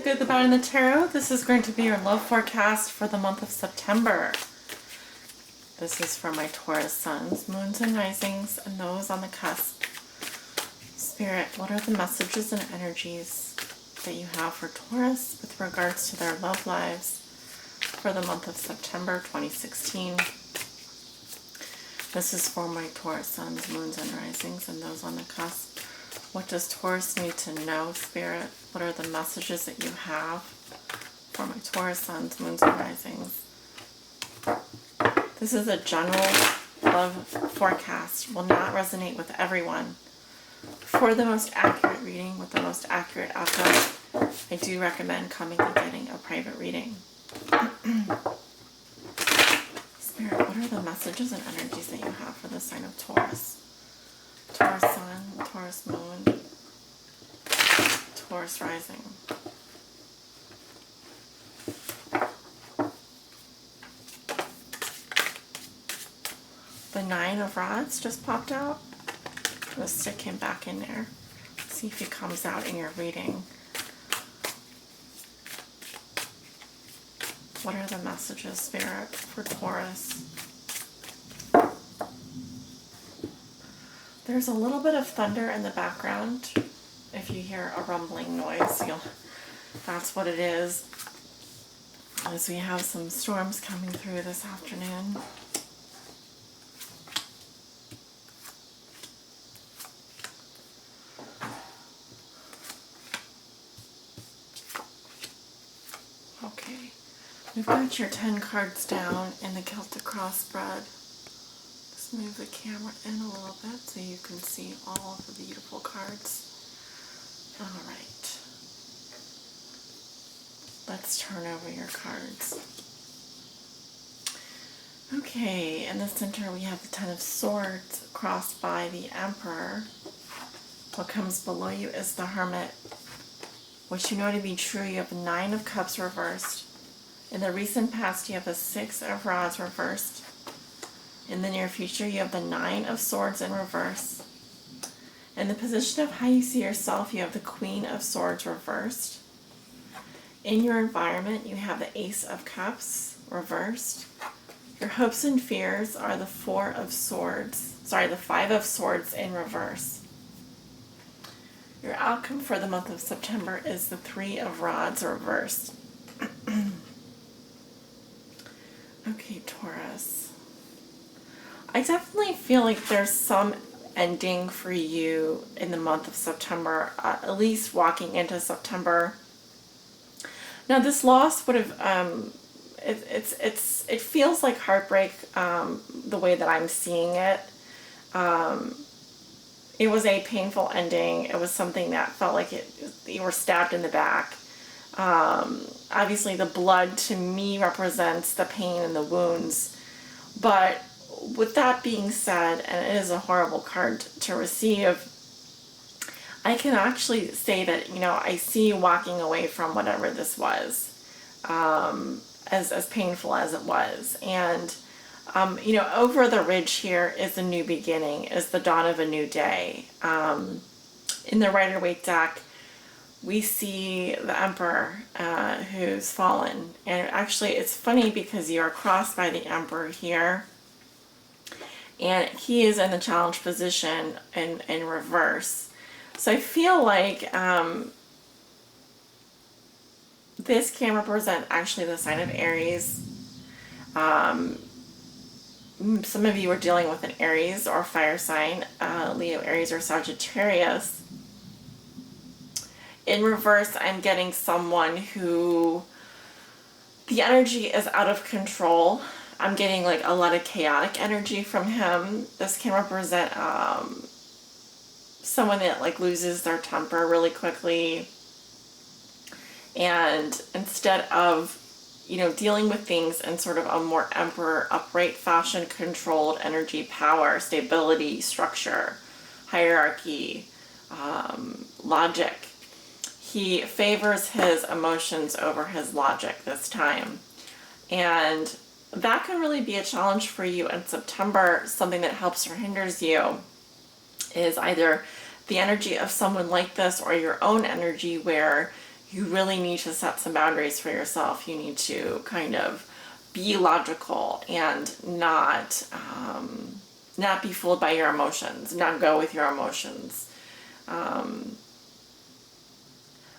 good, the bad, and the tarot. This is going to be your love forecast for the month of September. This is for my Taurus suns, moons, and risings, and those on the cusp. Spirit, what are the messages and energies that you have for Taurus with regards to their love lives for the month of September 2016? This is for my Taurus suns, moons, and risings, and those on the cusp. What does Taurus need to know, Spirit? What are the messages that you have for my Taurus suns, moons, and risings? This is a general love forecast. Will not resonate with everyone. For the most accurate reading with the most accurate outcome, I do recommend coming and getting a private reading. Spirit, what are the messages and energies that you have for the sign of Taurus? Taurus sun, Taurus moon, Taurus rising. The 9 of Rods just popped out. Let's stick him back in there. See if he comes out in your reading. What are the messages, Spirit, for Taurus? There's a little bit of thunder in the background. If you hear a rumbling noise, that's what it is. As we have some storms coming through this afternoon. Okay, we've got your 10 cards down in the Celtic crossbred. Move the camera in a little bit so you can see all of the beautiful cards. All right. Let's turn over your cards. Okay, in the center we have the 10 of Swords crossed by the Emperor. What comes below you is the Hermit. What you know to be true, you have the 9 of Cups reversed. In the recent past, you have the 6 of Rods reversed. In the near future, you have the 9 of Swords in reverse. In the position of how you see yourself, you have the Queen of Swords reversed. In your environment, you have the Ace of Cups reversed. Your hopes and fears are the 5 of Swords in reverse. Your outcome for the month of September is the 3 of Rods reversed. Okay, Taurus. I definitely feel like there's some ending for you in the month of September, at least walking into September. Now, this loss would have, it feels like heartbreak, the way that I'm seeing it. It was a painful ending. It was something that felt like you were stabbed in the back. Obviously, the blood to me represents the pain and the wounds, but with that being said, and it is a horrible card to receive, I can actually say that, I see you walking away from whatever this was, as painful as it was. And, over the ridge here is a new beginning, is the dawn of a new day. In the Rider-Waite deck, we see the Emperor who's fallen. And actually, it's funny because you are crossed by the Emperor here. And he is in the challenge position in reverse. So I feel like this can represent actually the sign of Aries. Some of you are dealing with an Aries or fire sign, Leo, Aries, or Sagittarius. In reverse, I'm getting someone who the energy is out of control. I'm getting like a lot of chaotic energy from him. This can represent someone that like loses their temper really quickly. And instead of, dealing with things in sort of a more Emperor upright fashion, controlled energy, power, stability, structure, hierarchy, logic, he favors his emotions over his logic this time. And that can really be a challenge for you in September. Something that helps or hinders you is either the energy of someone like this or your own energy where you really need to set some boundaries for yourself. You need to kind of be logical and not be fooled by your emotions, not go with your emotions.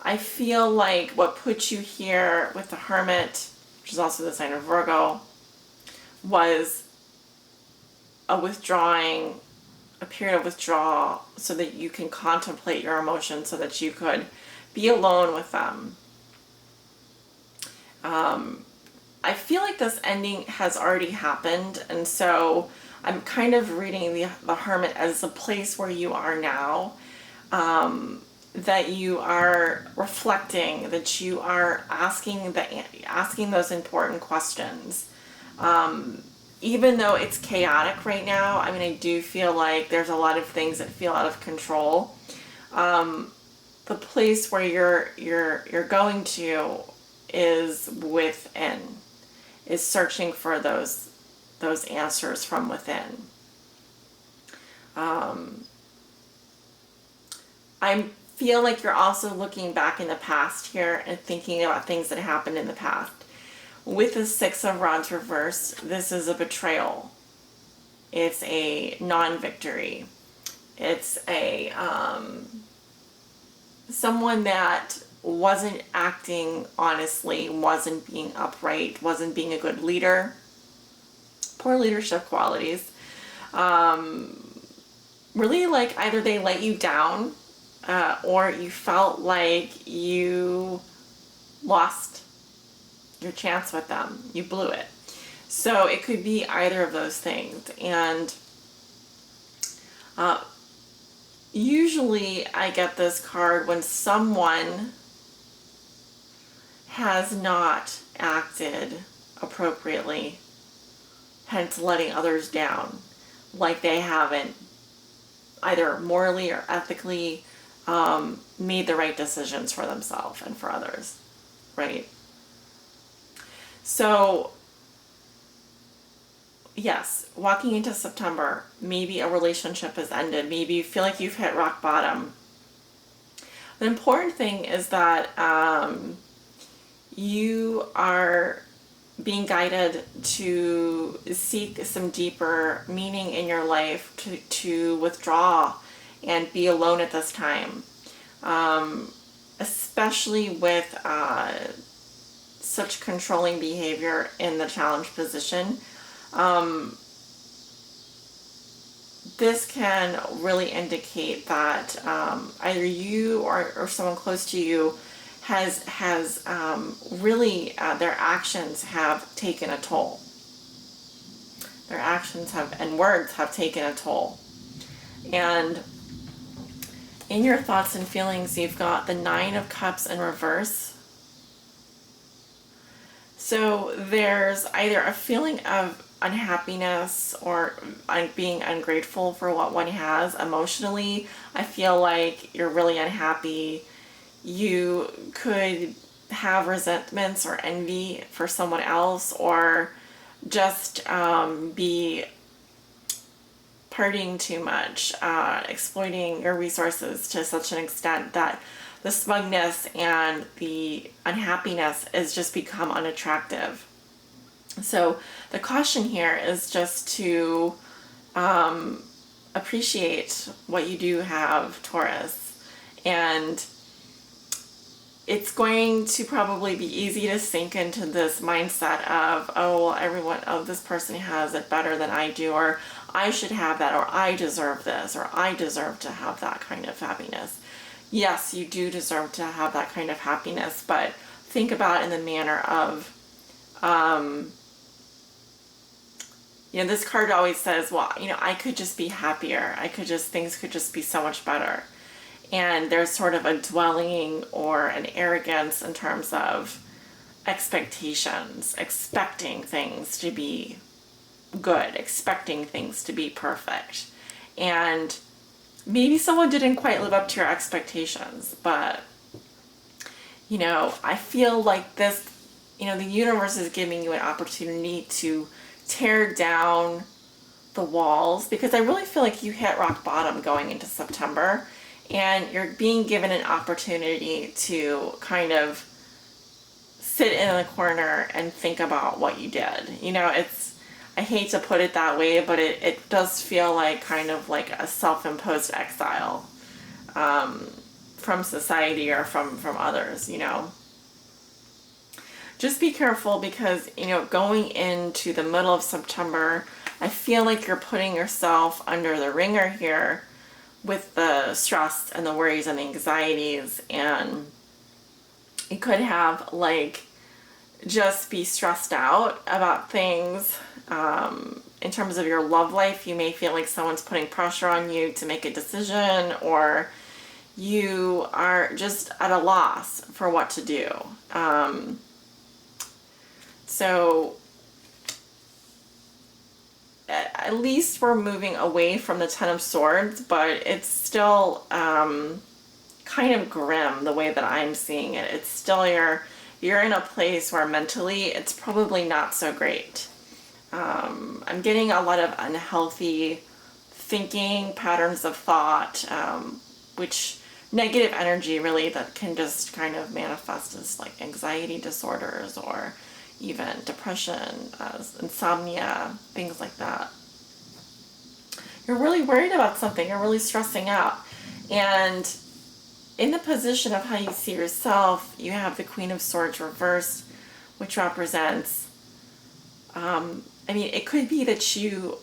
I feel like what put you here with the Hermit, which is also the sign of Virgo, was a period of withdrawal so that you can contemplate your emotions, so that you could be alone with them. I feel like this ending has already happened, and so I'm kind of reading the Hermit as a place where you are now, that you are reflecting, that you are asking those important questions. Even though it's chaotic right now, I mean, I do feel like there's a lot of things that feel out of control. The place where you're going to is within, is searching for those answers from within. I feel like you're also looking back in the past here and thinking about things that happened in the past. With the Six of Rods reversed, this is a betrayal. It's a non-victory. It's a someone that wasn't acting honestly, wasn't being upright, wasn't being a good leader. Poor leadership qualities. Really, like, either they let you down, or you felt like you lost your chance with them. You blew it. So it could be either of those things. And usually I get this card when someone has not acted appropriately, hence letting others down, like they haven't either morally or ethically made the right decisions for themselves and for others, right? So yes, walking into September, maybe a relationship has ended. Maybe you feel like you've hit rock bottom. The important thing is that you are being guided to seek some deeper meaning in your life, to withdraw and be alone at this time. Especially with such controlling behavior in the challenge position. This can really indicate that either you or someone close to you has really, their actions have taken a toll. Their actions and words have taken a toll. And in your thoughts and feelings, you've got the Nine of Cups in reverse. So there's either a feeling of unhappiness or being ungrateful for what one has emotionally. I feel like you're really unhappy. You could have resentments or envy for someone else, or just be partying too much, exploiting your resources to such an extent that the smugness and the unhappiness has just become unattractive. So the caution here is just to appreciate what you do have, Taurus. And it's going to probably be easy to sink into this mindset of, oh, well, this person has it better than I do, or I should have that, or I deserve this, or I deserve to have that kind of happiness. Yes, you do deserve to have that kind of happiness, but think about it in the manner of, this card always says, well, I could just be happier. Things could just be so much better. And there's sort of a dwelling or an arrogance in terms of expectations, expecting things to be good, expecting things to be perfect. And maybe someone didn't quite live up to your expectations, but, I feel like this, the universe is giving you an opportunity to tear down the walls, because I really feel like you hit rock bottom going into September. and you're being given an opportunity to kind of sit in the corner and think about what you did. You know, I hate to put it that way, but it does feel like kind of like a self-imposed exile from society or from others, you know. Just be careful because, you know, going into the middle of September, I feel like you're putting yourself under the ringer here with the stress and the worries and anxieties, and you could have like just be stressed out about things. In terms of your love life, you may feel like someone's putting pressure on you to make a decision, or you are just at a loss for what to do. So at least we're moving away from the Ten of Swords, but it's still kind of grim the way that I'm seeing it. It's still you're in a place where mentally it's probably not so great. I'm getting a lot of unhealthy thinking, patterns of thought, which negative energy really that can just kind of manifest as like anxiety disorders or even depression, insomnia, things like that. You're really worried about something, you're really stressing out. And in the position of how you see yourself, you have the Queen of Swords reversed, which represents, I mean, it could be that you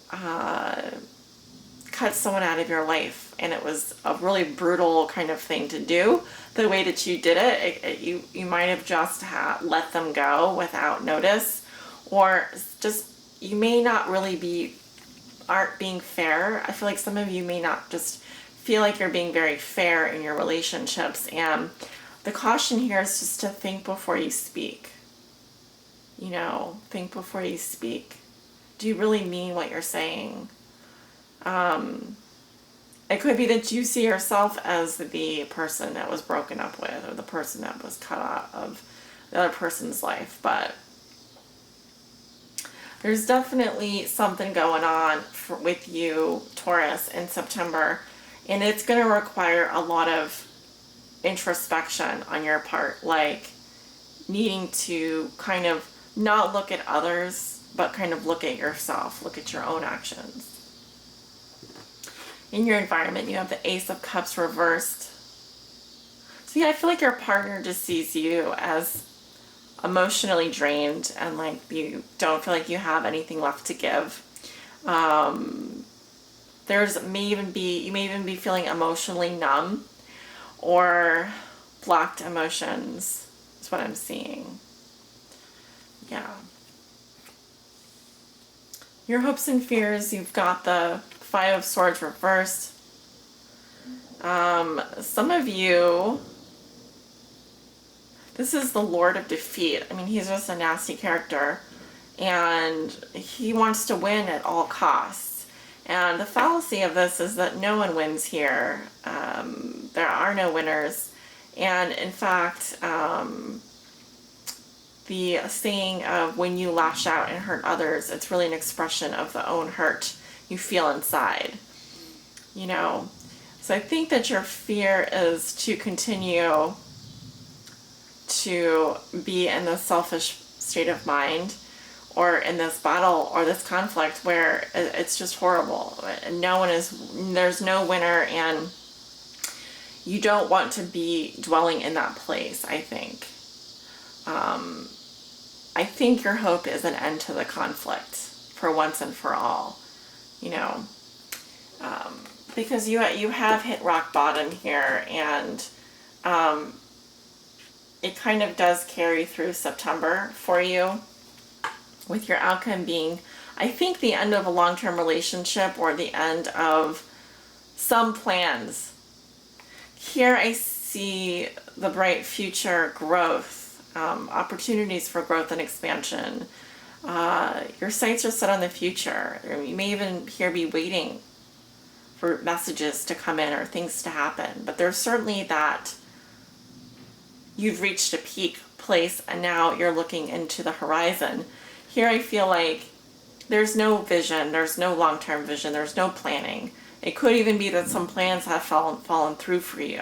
cut someone out of your life and it was a really brutal kind of thing to do. The way that you did it, you might have just let them go without notice, or just you may not really aren't being fair. I feel like some of you may not just feel like you're being very fair in your relationships, and the caution here is just to think before you speak. You know, think before you speak. Do you really mean what you're saying? It could be that you see yourself as the person that was broken up with, or the person that was cut out of the other person's life, but there's definitely something going on with you, Taurus, in September, and it's going to require a lot of introspection on your part, like needing to kind of not look at others, but kind of look at yourself, look at your own actions. In your environment, you have the Ace of Cups reversed. So yeah, I feel like your partner just sees you as emotionally drained and like you don't feel like you have anything left to give. You may even be feeling emotionally numb or blocked emotions is what I'm seeing. Yeah. Your hopes and fears, you've got the Five of Swords reversed. Some of you, this is the Lord of Defeat. I mean, he's just a nasty character, and he wants to win at all costs. And the fallacy of this is that no one wins here. There are no winners. And in fact, the saying of when you lash out and hurt others, it's really an expression of the own hurt you feel inside, you know. So I think that your fear is to continue to be in this selfish state of mind, or in this battle or this conflict where it's just horrible. There's no winner, and you don't want to be dwelling in that place, I think. I think your hope is an end to the conflict for once and for all, you know, because you have hit rock bottom here, and it kind of does carry through September for you, with your outcome being, I think, the end of a long-term relationship or the end of some plans. Here I see the bright future growth, opportunities for growth and expansion. Your sights are set on the future. You may even here be waiting for messages to come in or things to happen, but there's certainly that you've reached a peak place and now you're looking into the horizon. Here I feel like there's no vision, there's no long-term vision, there's no planning. It could even be that some plans have fallen through for you.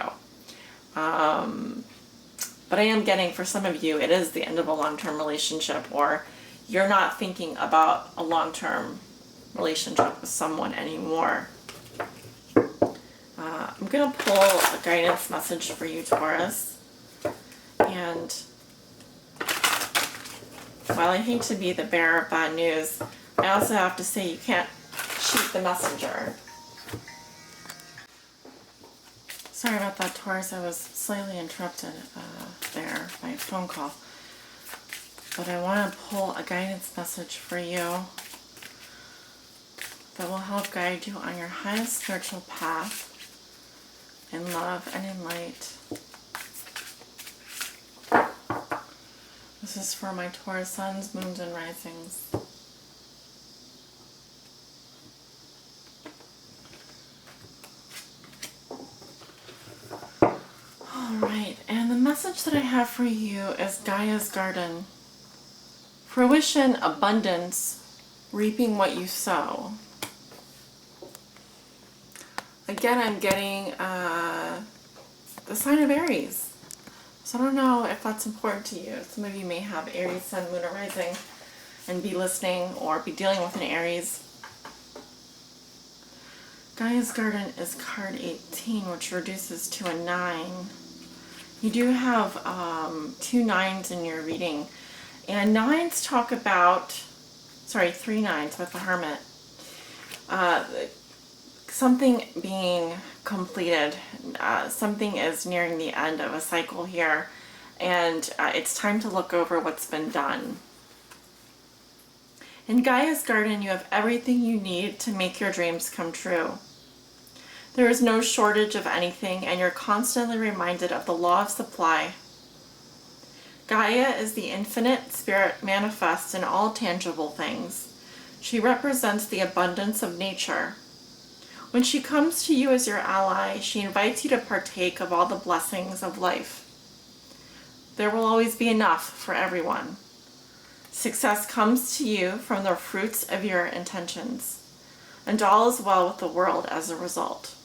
But I am getting, for some of you, it is the end of a long-term relationship, or you're not thinking about a long-term relationship with someone anymore. I'm going to pull a guidance message for you, Taurus. And while I hate to be the bearer of bad news, I also have to say you can't shoot the messenger. Sorry about that, Taurus. I was slightly interrupted there by a phone call. But I want to pull a guidance message for you that will help guide you on your highest spiritual path in love and in light. This is for my Taurus suns, moons, and risings. Alright, and the message that I have for you is Gaia's Garden. Fruition, abundance, reaping what you sow. Again, I'm getting the sign of Aries. So I don't know if that's important to you. Some of you may have Aries, Sun, Moon, or Rising and be listening or be dealing with an Aries. Gaia's Garden is card 18, which reduces to a 9. You do have 2 9s in your reading. And 9s talk about, 3 9s with the Hermit. Something being completed. Something is nearing the end of a cycle here. And it's time to look over what's been done. In Gaia's Garden, you have everything you need to make your dreams come true. There is no shortage of anything, and you're constantly reminded of the law of supply. Gaia is the infinite spirit manifest in all tangible things. She represents the abundance of nature. When she comes to you as your ally, she invites you to partake of all the blessings of life. There will always be enough for everyone. Success comes to you from the fruits of your intentions, and all is well with the world as a result.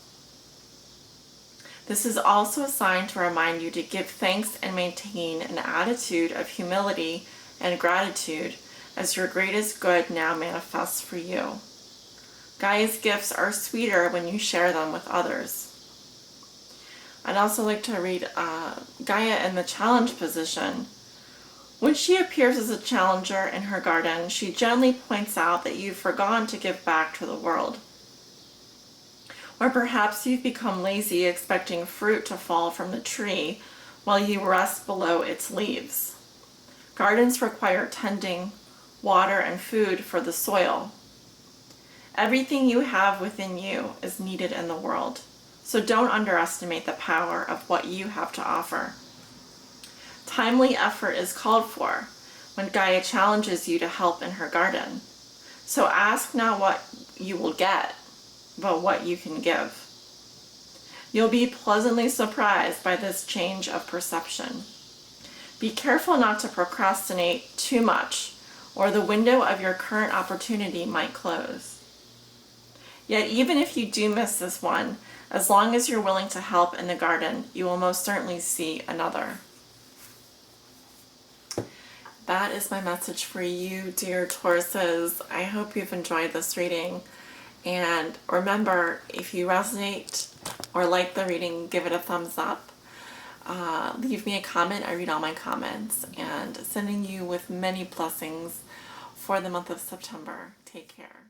This is also a sign to remind you to give thanks and maintain an attitude of humility and gratitude as your greatest good now manifests for you. Gaia's gifts are sweeter when you share them with others. I'd also like to read Gaia in the challenge position. When she appears as a challenger in her garden, she gently points out that you've forgotten to give back to the world. Or perhaps you've become lazy expecting fruit to fall from the tree while you rest below its leaves. Gardens require tending, water, and food for the soil. Everything you have within you is needed in the world, so don't underestimate the power of what you have to offer. Timely effort is called for when Gaia challenges you to help in her garden. So ask not what you will get, but what you can give. You'll be pleasantly surprised by this change of perception. Be careful not to procrastinate too much, or the window of your current opportunity might close. Yet even if you do miss this one, as long as you're willing to help in the garden, you will most certainly see another. That is my message for you, dear Tauruses. I hope you've enjoyed this reading. And remember, if you resonate or like the reading, give it a thumbs up. Leave me a comment. I read all my comments. And sending you with many blessings for the month of September. Take care.